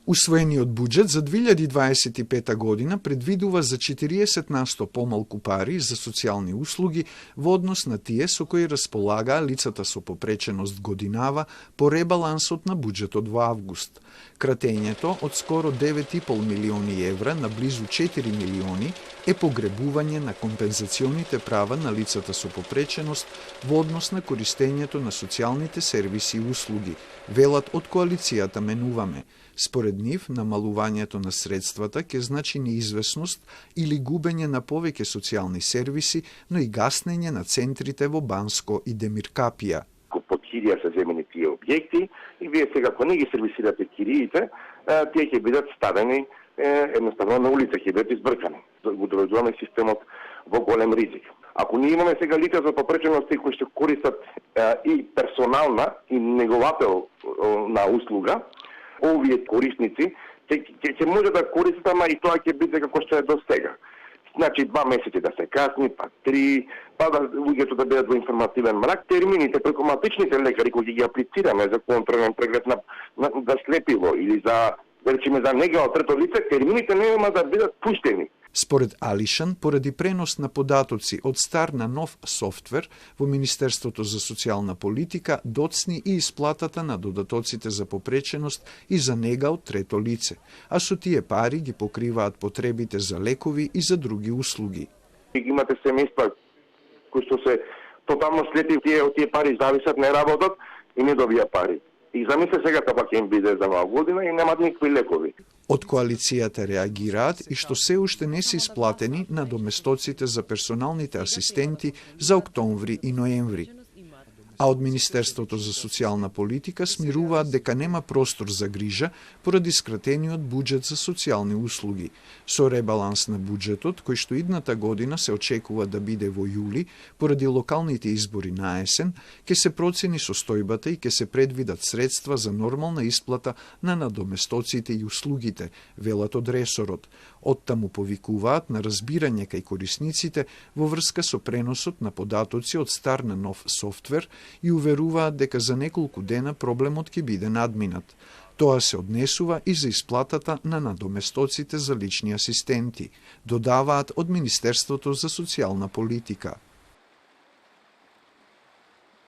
Усвоениот буџет за 2025 година предвидува за 40% помалку пари за социјални услуги во однос на тие со кои располагаа лицата со попреченост годинава по ребалансот на буџетот во август. Кратењето од скоро 9,5 милиони евра на близу 4 милиони е погребување на компензационите права на лицата со попреченост во однос на користењето на социјалните сервиси и услуги, велат од коалицијата Менуваме. Според нив, намалувањето на средствата ќе значи неизвестност или губење на повеќе социјални сервиси, но и гаснење на центрите во Банско и Демиркапија. Под кирија се земени тие објекти и вие сега, ако не ги сервисирате кириите, тие ќе бидат ставени едноставно на улица, ќе бидат избркани. Го доведуваме системот во голем ризик. Ако ние имаме сега лица за попречености кои ќе користат и персонална и неговател на услуга, овие корисници ќе може да користат, ама и тоа ќе биде како што е до сега. Значи 2 месеци да се касни, па 3, па да луѓето да бидат во информативен мрак. Термините преку матичните лекари кои ги аплицираме за контролен преглед на слепило или за за нега од трето лице, термините нема да бидат пуштени. Според Алишан, поради пренос на податоци од стар на нов софтвер, во Министерството за социјална политика доцни и исплатата на додатоците за попреченост и за нега од трето лице, а со тие пари ги покриваат потребите за лекови и за други услуги. Имате семејства кои што се тотално слепи, од тие пари зависат, не работат и не добија пари. И замисле сега тоа ќе им биде за нова година и немаат никакви лекови. Од коалицијата реагираат и што се уште не се исплатени надоместоците за персоналните асистенти за октомври и ноември. А од Министерството за социјална политика смируваат дека нема простор за грижа поради скратениот буџет за социјални услуги. Со ребаланс на буџетот, кој што идната година се очекува да биде во јули, поради локалните избори на есен, ќе се процени состојбата и ќе се предвидат средства за нормална исплата на надоместоците и услугите, велат од ресорот. Оттаму повикуваат на разбирање кај корисниците во врска со преносот на податоци од стар на нов софтвер и уверуваат дека за неколку дена проблемот ќе биде надминат. Тоа се однесува и за исплатата на надоместоците за лични асистенти, додаваат од Министерството за социјална политика.